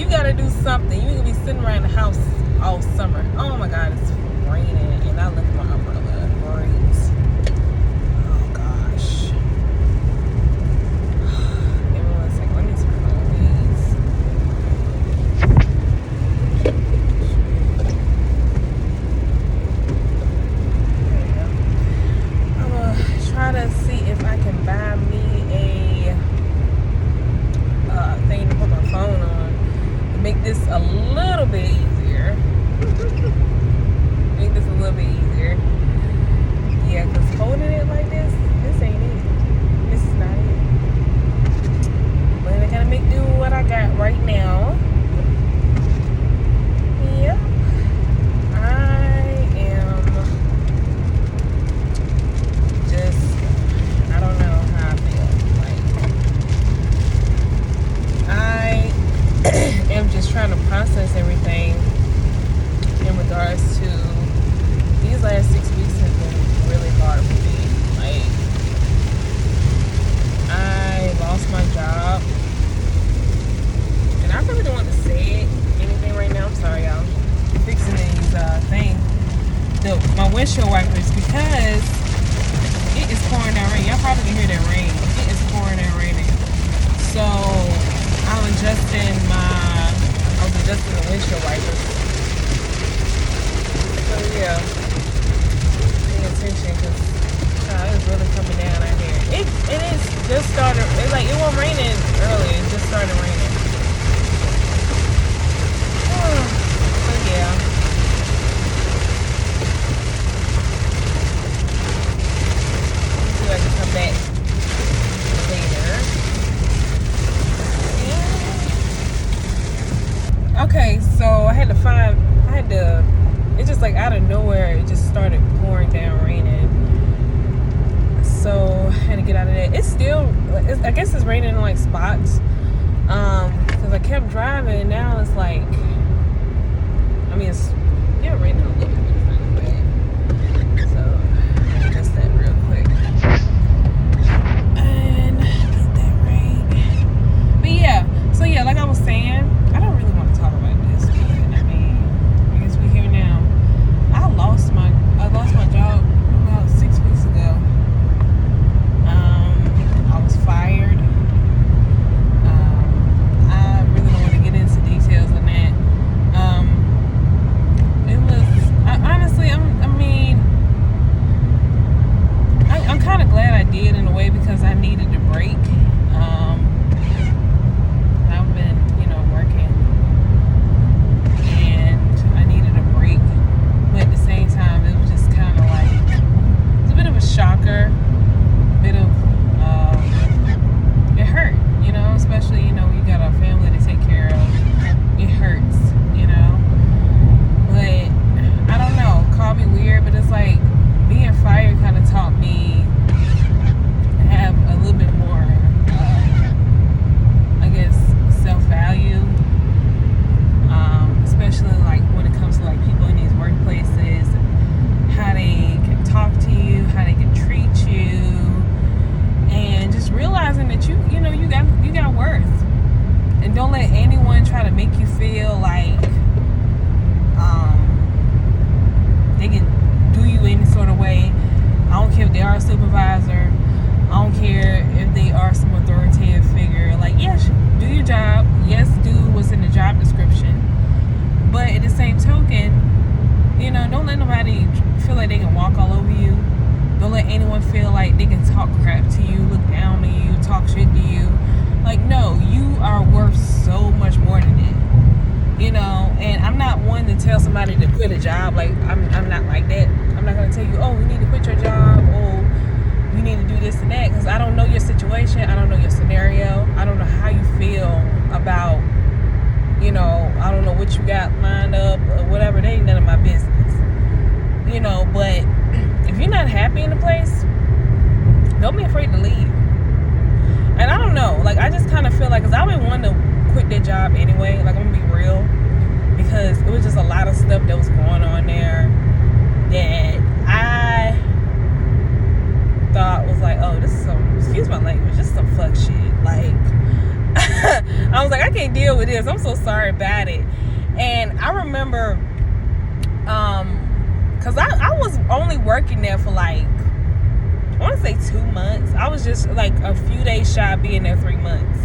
you gotta do something. You ain't gonna be sitting around the house all summer. Oh my God, it's raining, and I left my umbrella. Great. Oh gosh. Give me 1 second. Let me turn on these. I'm gonna try to see if I can buy me a thing to put my phone on to make this a little bit easier. Make this a little bit easier. Yeah, because holding it like this ain't it. This is not it. But I gotta make do with what I got right now. Yep. I don't know how I feel. Like, I am just trying to process everything in regards to these last 6 weeks have been really hard for me. Like, I lost my job, and I really don't want to say anything right now. I'm sorry, y'all. I'm fixing these things, my windshield wipers, because it is pouring down rain. Y'all probably can hear that rain. It is pouring and raining. So I was adjusting the windshield wipers. So yeah, pay attention, because it's really coming down out here. It is just started. It's like it wasn't raining early. It just started raining. But yeah. Let's see if I can come back later. Yeah. Okay, so I had to, it's just like out of nowhere, it just started pouring down, raining. So I had to get out of that. It's still, I guess it's raining in like spots. Because I kept driving, now it's like, I mean, it's still raining a little bit, but it's not bad. So, just that real quick. And get that rain. But yeah, so yeah, like I was saying, I don't really want to talk about this, but I mean, I guess we're here now. I lost my job about 6 weeks ago. I was fired. I really don't want to get into details on that. It was, honestly, I'm kind of glad I did in a way, because I needed a break. I've been, working, and I needed a break, but at the same time, it was just kind of like, it was a bit of a shocker, it hurt, especially, you got a family to take care of. It hurts, but I don't know, call me weird, but it's like being fired kind of taught me to have a little bit more, I guess, self-value, especially like when it comes to like people in these workplaces, how they can talk to you, how they can treat you, and just realizing that you got worth, and don't let anyone try to make you feel like they can do you any sort of way. I don't care if they are a supervisor. I don't care if they are some authoritative figure. Like, yes, do your job. Yes, do what's in the job description. But at the same token, don't let nobody feel like they can walk all over you. Don't let anyone feel like they can talk crap to you, look down on you, talk shit to you. Like, no, you are worth so much more than that. And I'm not one to tell somebody to quit a job. Like, I'm not like that. I'm not going to tell you, oh, you need to quit your job, or you need to do this and that, because I don't know your situation. I don't know your scenario. I don't know how you feel about, I don't know what you got lined up or whatever. They ain't none of my business. But if you're not happy in the place, don't be afraid to leave. And I don't know, like, I just kind of feel like, because I've been wanting to quit that job anyway, like, I'm gonna be real, because it was just a lot of stuff that was going on there that I thought was like, oh, this is some, excuse my language, this is some fuck shit. Like, I was like, I can't deal with this. I'm so sorry about it. And I remember, because I was only working there for like, I want to say 2 months. I was just like a few days shy of being there 3 months.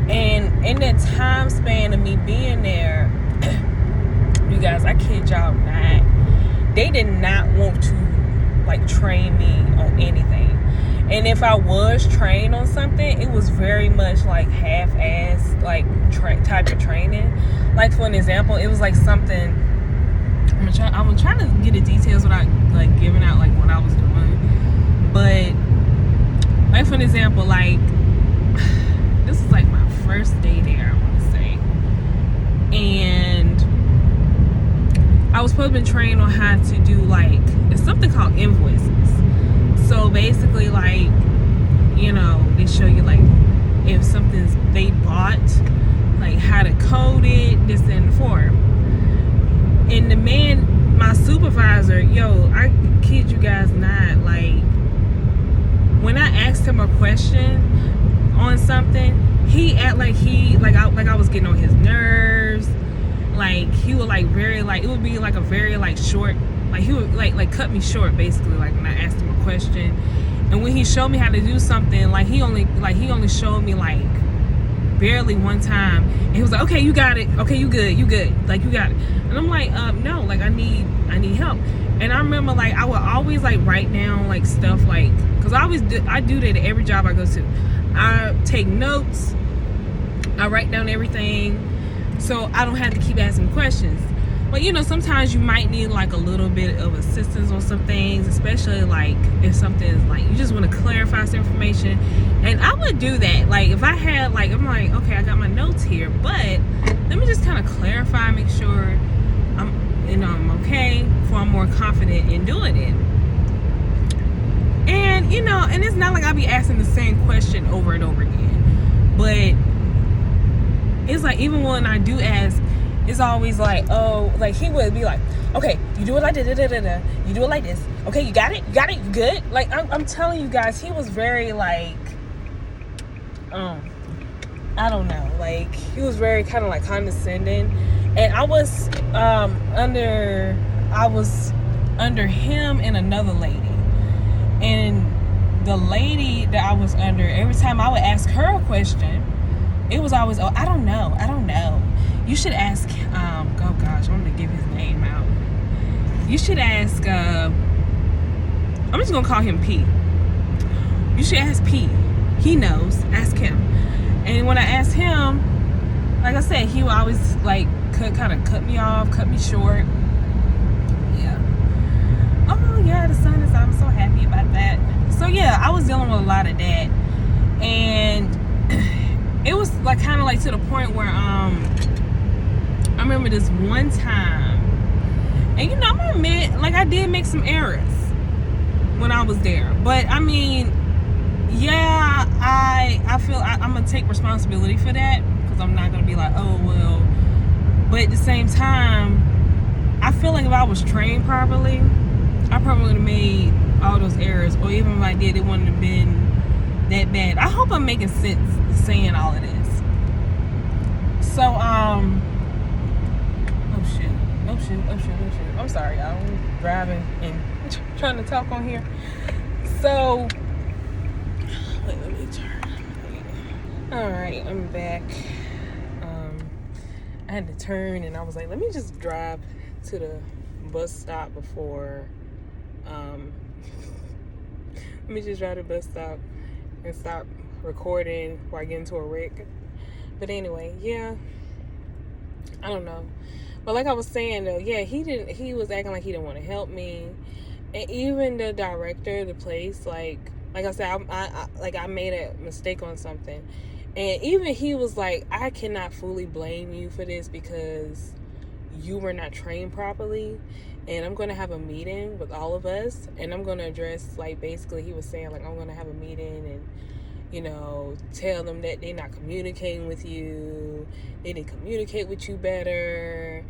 And in that time span of me being there, you guys, I kid y'all not, they did not want to like train me on anything. And if I was trained on something, it was very much like half-ass like type of training. Like for an example, it was like something, I'm trying to get the details without like giving out like what I was doing. But like for an example, like this is like my first day there, I want to say. And I was supposed to be trained on how to do like, it's something called invoices. So basically like, you know, they show you like if something's they bought, like how to code it, this and the form. And the man, my supervisor, yo, I kid you guys not, like when I asked him a question on something, he act like I was getting on his nerves. Like he would like very like, it would be like a very like short, like he would like cut me short basically, like when I asked him a question. And when he showed me how to do something, like he only showed me like barely one time, and he was like, okay, you got it, okay, you good, like you got it. And I'm like, no, like I need help. And I remember like I would always like write down like stuff, like because I do that at every job I go to. I take notes, I write down everything so I don't have to keep asking questions. But you know, sometimes you might need like a little bit of assistance on some things, especially like if something's like you just want to clarify some information. And I would do that. Like if I had like, I'm like, okay, I got my notes here, but let me just kind of clarify, make sure I'm okay before I'm more confident in doing it. And you know, and it's not like I'll be asking the same question over and over again, but it's like even when I do ask, it's always like, oh, like he would be like, okay, you do it like da-da-da-da-da, you do it like this, okay, you got it, you good? Like I'm telling you guys, he was very like, I don't know, like he was very kind of like condescending. And I was under him and another lady. And the lady that I was under, every time I would ask her a question, it was always, oh, I don't know. You should ask, oh gosh, I'm going to give his name out. You should ask, I'm just going to call him P. You should ask P. He knows. Ask him. And when I asked him, like I said, he would always like kind of cut me off, cut me short. Yeah. Oh yeah, the sun is out. I'm so happy about that. So yeah, I was dealing with a lot of that. And it was like kind of like to the point where I remember this one time, and you know, I'm gonna admit, like I did make some errors when I was there, but I mean, yeah, I feel I'm gonna take responsibility for that, because I'm not gonna be like, oh well. But at the same time, I feel like if I was trained properly, I probably would have made all those errors, or even if I did, it wouldn't have been that bad. I hope I'm making sense saying all of this. So oh shoot. I'm sorry, y'all. I'm driving and trying to talk on here. So wait, let me turn. Alright, I'm back. I had to turn, and I was like, let me just drive to the bus stop before let me just drive to the bus stop and stop recording before I get into a wreck. But anyway, yeah, I don't know. But like I was saying though, yeah, he was acting like he didn't want to help me. And even the director of the place, like I said, I made a mistake on something. And even he was like, I cannot fully blame you for this because you were not trained properly. And I'm going to have a meeting with all of us. And I'm going to address, like, basically he was saying, like, I'm going to have a meeting and, you know, tell them that they're not communicating with you. They didn't communicate with you better.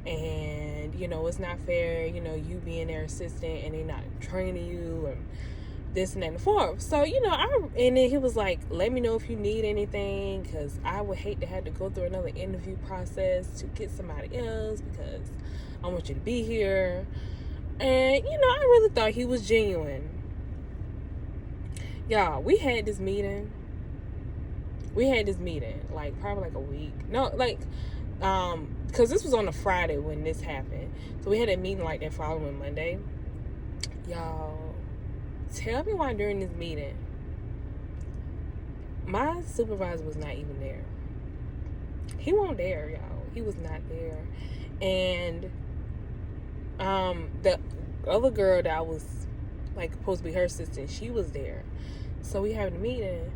And, you know, it's not fair, you know, you being their assistant and they not training you. And this and that and the fourth. So, and then he was like, let me know if you need anything, because I would hate to have to go through another interview process to get somebody else, because I want you to be here. And, I really thought he was genuine. Y'all, we had this meeting, like, probably like a week. No, like, because this was on a Friday when this happened. So we had a meeting like that following Monday. Y'all, tell me why during this meeting my supervisor was not even there. He wasn't there, y'all. He was not there. And the other girl that was like supposed to be her assistant, she was there. So we had a meeting,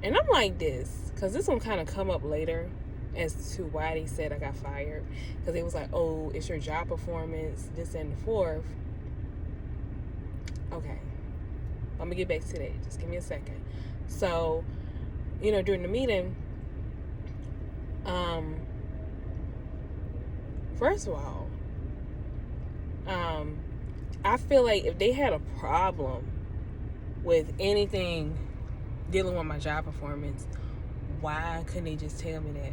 and I'm like this, because this one kind of come up later as to why they said I got fired, because it was like, oh, it's your job performance, this and the fourth. Okay, I'm gonna get back to that. Just give me a second. So, during the meeting, first of all, I feel like if they had a problem with anything dealing with my job performance, why couldn't they just tell me that?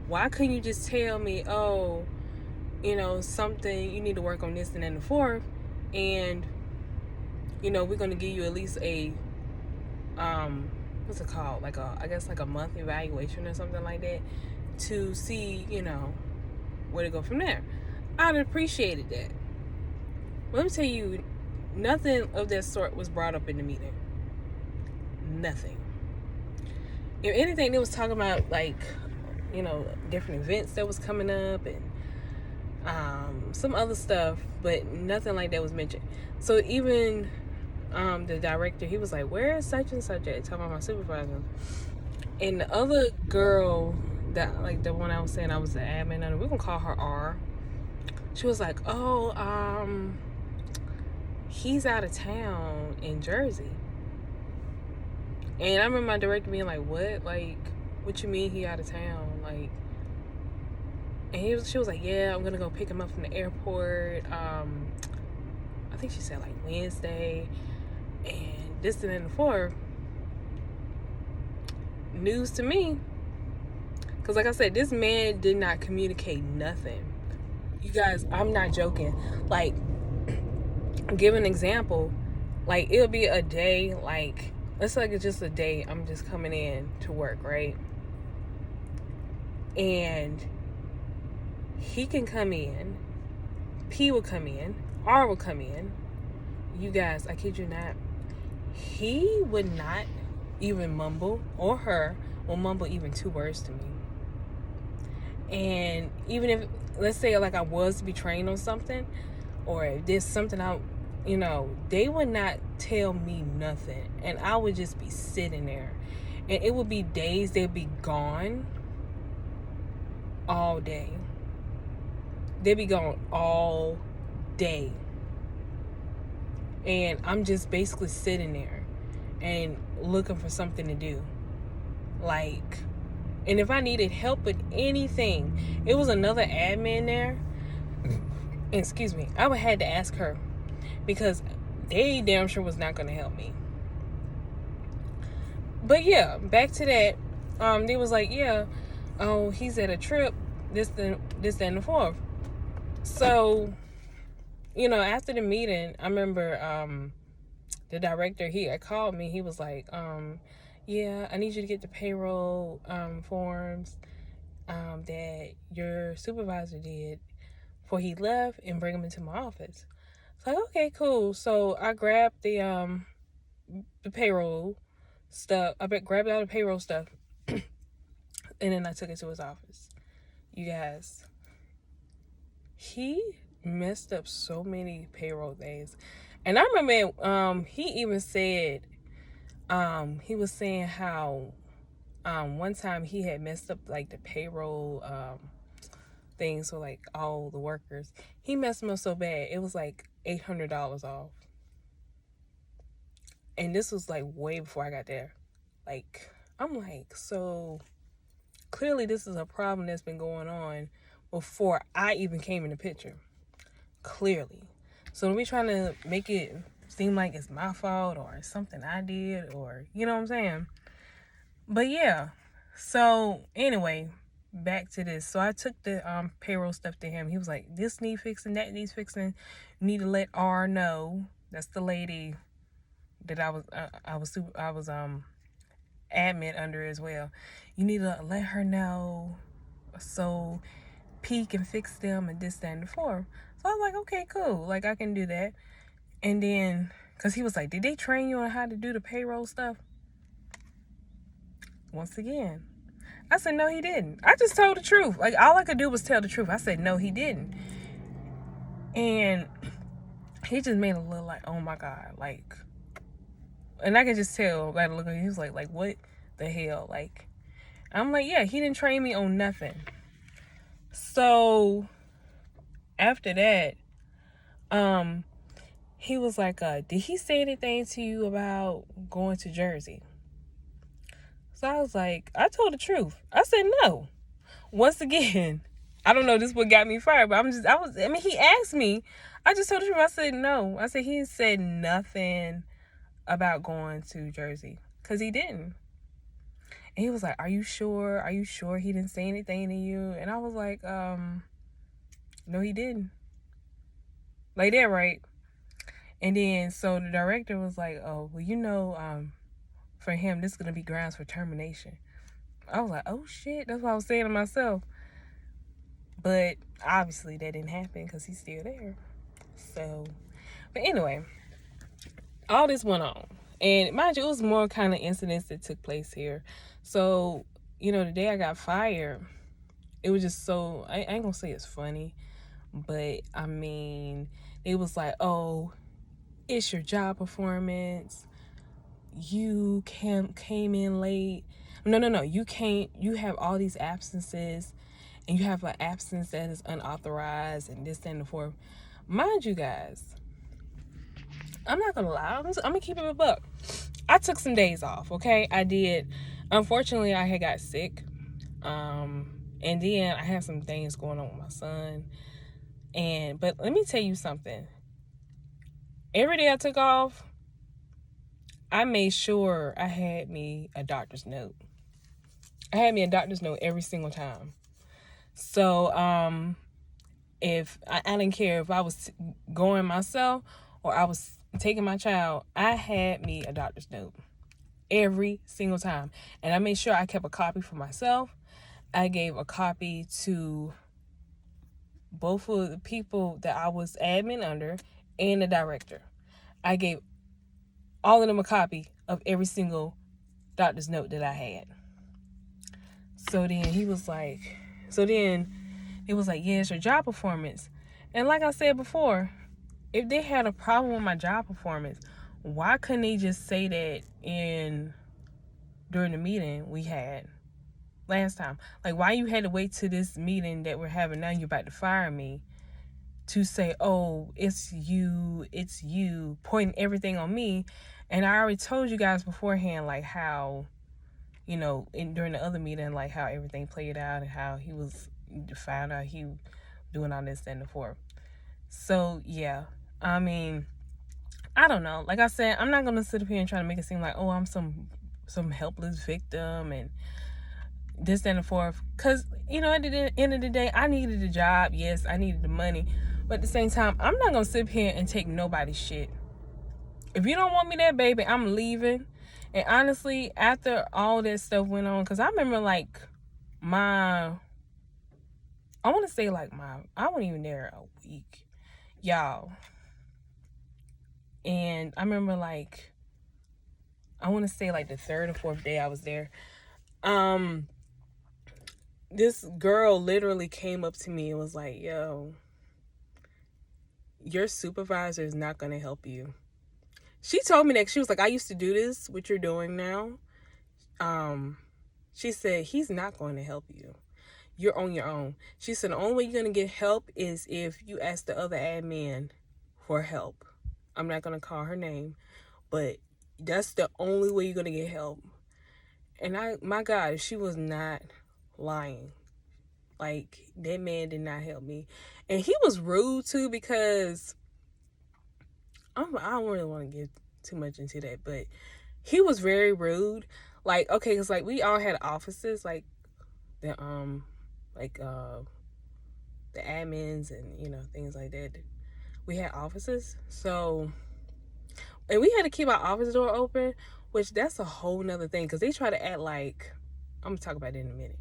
Why couldn't you just tell me, oh, something, you need to work on this and then the fourth, and we're going to give you at least a what's it called, like I guess like a month evaluation or something like that, to see where to go from there. I'd appreciated that. Well, let me tell you, nothing of that sort was brought up in the meeting. Nothing. If anything, they was talking about like different events that was coming up and some other stuff, but nothing like that was mentioned. So even the director, he was like, where is such and such at? Talking about my supervisor. And the other girl, that like the one I was saying I was the admin under, we're gonna call her R. She was like, oh, he's out of town in Jersey. And I remember my director being like, what? Like, what you mean he out of town? Like, and she was like, yeah, I'm gonna go pick him up from the airport. I think she said like Wednesday, and this and then the fourth. News to me, because like I said, this man did not communicate nothing. You guys, I'm not joking. Like, give an example. Like, it'll be a day, like, let's say like it's just a day, I'm just coming in to work, right? And he can come in, P will come in, R will come in. You guys, I kid you not, he would not even mumble, or her will mumble even 2 words to me. And even if, let's say like I was to be trained on something, or if there's something they would not tell me nothing, and I would just be sitting there, and it would be days they'd be gone all day. They'd be gone all day, and I'm just basically sitting there and looking for something to do. Like, and if I needed help with anything, it was another admin there, excuse me, I would have to ask her, because they damn sure was not going to help me. But yeah, back to that. They was like, yeah, oh, he's at a trip, this and the fourth. So, after the meeting, I remember the director, he had called me. He was like, yeah, I need you to get the payroll forms that your supervisor did before he left, and bring them into my office. It's like, okay, cool. So I grabbed the payroll stuff. I grabbed all the payroll stuff, and then I took it to his office. You guys, he messed up so many payroll things. And I remember he even said, he was saying how one time he had messed up like the payroll things for like all the workers. He messed them up so bad, it was like $800 off. And this was like way before I got there. Like, I'm like, so clearly this is a problem that's been going on before I even came in the picture. Clearly. So we trying to make it seem like it's my fault or something I did, or you know what I'm saying. But yeah, so anyway, back to this. So I took the payroll stuff to him. He was like, this need fixing, that needs fixing. You need to let R know. That's the lady that I was admin under as well. You need to let her know so P can fix them and this, that, and the fourth. So I was like, okay, cool. Like, I can do that. And then, because he was like, did they train you on how to do the payroll stuff? Once again, I said, no, he didn't. I just told the truth. Like, all I could do was tell the truth. I said, no, he didn't. And he just made a little like, oh my God. Like, and I could just tell by the look of him, he was like, what the hell? Like, I'm like, yeah, he didn't train me on nothing. So after that, he was like, did he say anything to you about going to Jersey? So I was like, I told the truth. I said no. Once again, I don't know, this is what got me fired, but he asked me. I just told the truth. I said no. I said he said nothing about going to Jersey, because he didn't. And he was like, are you sure? Are you sure he didn't say anything to you? And I was like, no, he didn't. Like that, right? And then, so the director was like, oh, well, for him, this is going to be grounds for termination. I was like, oh, shit. That's what I was saying to myself. But obviously that didn't happen because he's still there. So, but anyway, all this went on. And mind you, it was more kind of incidents that took place here. So, the day I got fired, it was just so, I ain't going to say it's funny, but I mean, it was like, oh, it's your job performance. You came in late. No. You have all these absences, and you have an absence that is unauthorized, and this, and the fourth. Mind you guys, I'm not gonna lie. I'm gonna keep it a buck. I took some days off. Okay, I did. Unfortunately, I had got sick, and then I had some things going on with my son. But let me tell you something. Every day I took off, I made sure I had me a doctor's note. I had me a doctor's note every single time. So, if I didn't care if I was going myself or I was taking my child, I had me a doctor's note every single time. And I made sure I kept a copy for myself. I gave a copy to both of the people that I was admin under and the director. I gave all of them a copy of every single doctor's note that I had. So then it was like, yeah, it's your job performance. And like I said before, if they had a problem with my job performance, why couldn't they just say that during the meeting we had last time? Like, why you had to wait to this meeting that we're having now, you're about to fire me, to say, oh, it's you, pointing everything on me. And I already told you guys beforehand, like, how, during the other meeting, like, how everything played out and how he was found out he doing all this and the fourth. So, yeah, I mean, I don't know. Like I said, I'm not going to sit up here and try to make it seem like, oh, I'm some helpless victim and this and the fourth. Because, at the end of the day, I needed a job. Yes, I needed the money. But at the same time, I'm not going to sit up here and take nobody's shit. If you don't want me there, baby, I'm leaving. And honestly, after all that stuff went on, because I remember, like, I wasn't even there a week, y'all. And I remember, like, I want to say, like, the third or fourth day I was there, this girl literally came up to me and was like, yo, your supervisor is not going to help you. She told me that. She was like, I used to do this, what you're doing now. She said, he's not going to help you. You're on your own. She said, the only way you're going to get help is if you ask the other admin for help. I'm not going to call her name, but that's the only way you're going to get help. And my God, she was not lying. Like, that man did not help me. And he was rude too, because I don't really want to get too much into that, but he was very rude. Like, okay, because like we all had offices, like the like the admins and things like that. We had offices, so and we had to keep our office door open, which that's a whole nother thing because they try to act like I'm gonna talk about it in a minute.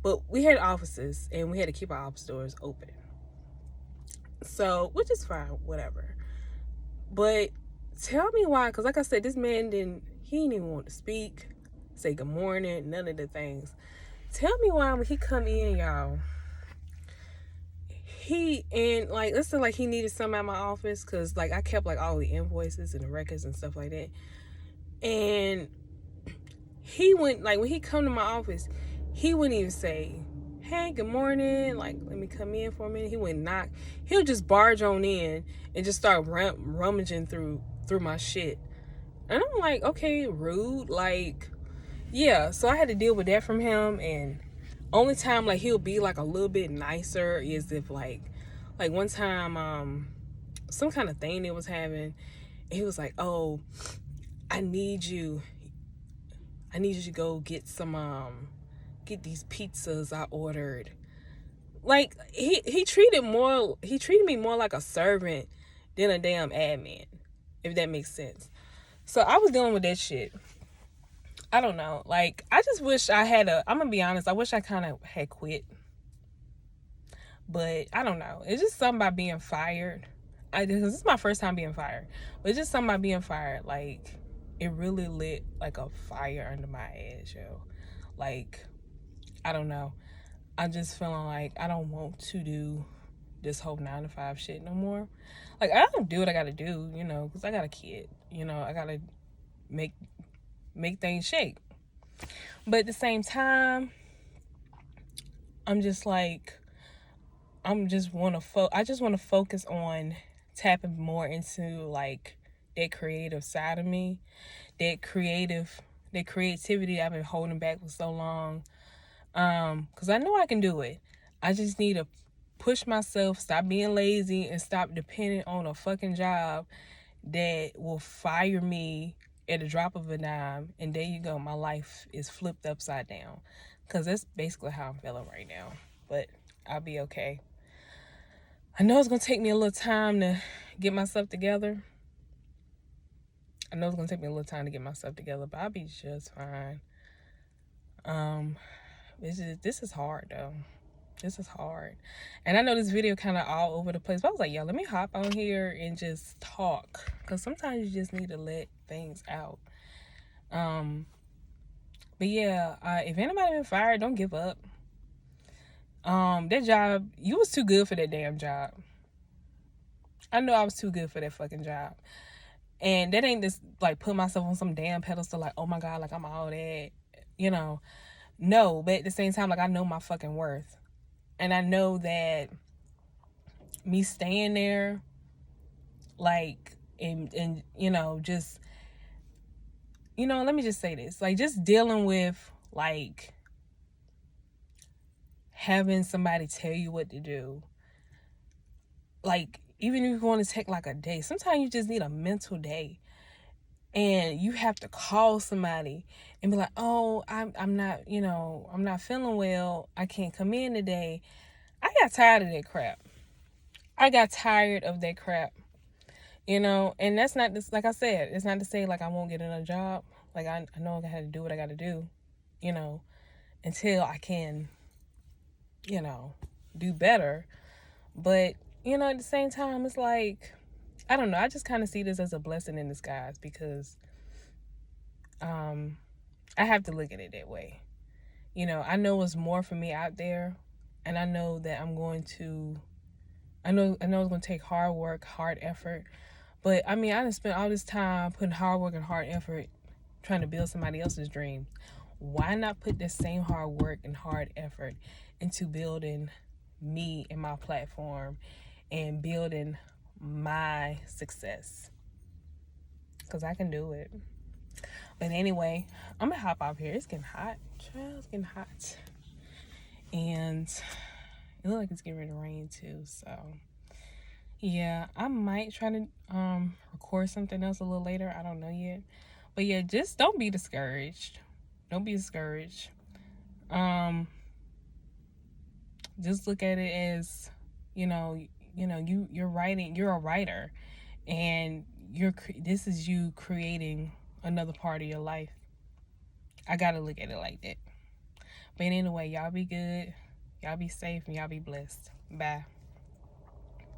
But we had offices and we had to keep our office doors open. So, which is fine, whatever. But tell me why, because like I said, this man didn't even want to speak, say good morning, none of the things. Tell me why when he come in, y'all, let's say like he needed something at my office, because like I kept like all the invoices and the records and stuff like that. And he went, like when he come to my office, he wouldn't even say, hey, good morning, like let me come in for a minute. He wouldn't knock. He'll just barge on in and just start rummaging through my shit. And I'm like, okay, rude. Like, yeah, so I had to deal with that from him. And only time like he'll be like a little bit nicer is if like one time some kind of thing they was having, and he was like, oh, I need you to go get some get these pizzas I ordered. Like he treated me more like a servant than a damn admin, if that makes sense. So I was dealing with that shit. I don't know. Like, I just wish I'm gonna be honest, I wish I kind of had quit. But I don't know. It's just something about being fired. This is my first time being fired. But it's just something about being fired. Like, it really lit like a fire under my ass, yo. Like, I don't know. I'm just feeling like I don't want to do this whole 9-to-5 shit no more. Like, I don't do what I gotta do, because I got a kid. I gotta make things shake. But at the same time, I'm just like, I just want to focus on tapping more into like that creative side of me, that creativity I've been holding back for so long. Because I know I can do it. I just need to push myself, stop being lazy, and stop depending on a fucking job that will fire me at a drop of a dime, and there you go, my life is flipped upside down. Because that's basically how I'm feeling right now. But I'll be okay. I know it's going to take me a little time to get myself together. But I'll be just fine. This is hard, though. This is hard. And I know this video kind of all over the place, but I was like, yo, let me hop on here and just talk. Because sometimes you just need to let things out. But yeah, if anybody been fired, don't give up. That job, you was too good for that damn job. I know I was too good for that fucking job. And that ain't just like put myself on some damn pedestal like, oh my God, like I'm all that, No, but at the same time, like I know my fucking worth. And I know that me staying there, like, and just, let me just say this, like just dealing with like having somebody tell you what to do. Like, even if you want to take like a day, sometimes you just need a mental day. And you have to call somebody and be like, oh, I'm not, I'm not feeling well. I can't come in today. I got tired of that crap. And that's not this, like I said, it's not to say like I won't get another job. Like I know I got to do what I got to do, until I can, do better. But, at the same time, it's like, I don't know. I just kind of see this as a blessing in disguise because I have to look at it that way. I know it's more for me out there, and I know that I know it's going to take hard work, hard effort. But I mean, I done spent all this time putting hard work and hard effort trying to build somebody else's dream. Why not put the same hard work and hard effort into building me and my platform and building my success? Because I can do it. But anyway, I'm gonna hop off here. It's getting hot. Child, it's getting hot. And it looks like it's getting ready to rain too. So Yeah, I might try to record something else a little later. I don't know yet. But yeah, just don't be discouraged. Don't be discouraged. Just look at it as, you're writing, you're a writer, and this is you creating another part of your life. I gotta look at it like that. But anyway, y'all be good, y'all be safe, and y'all be blessed. Bye.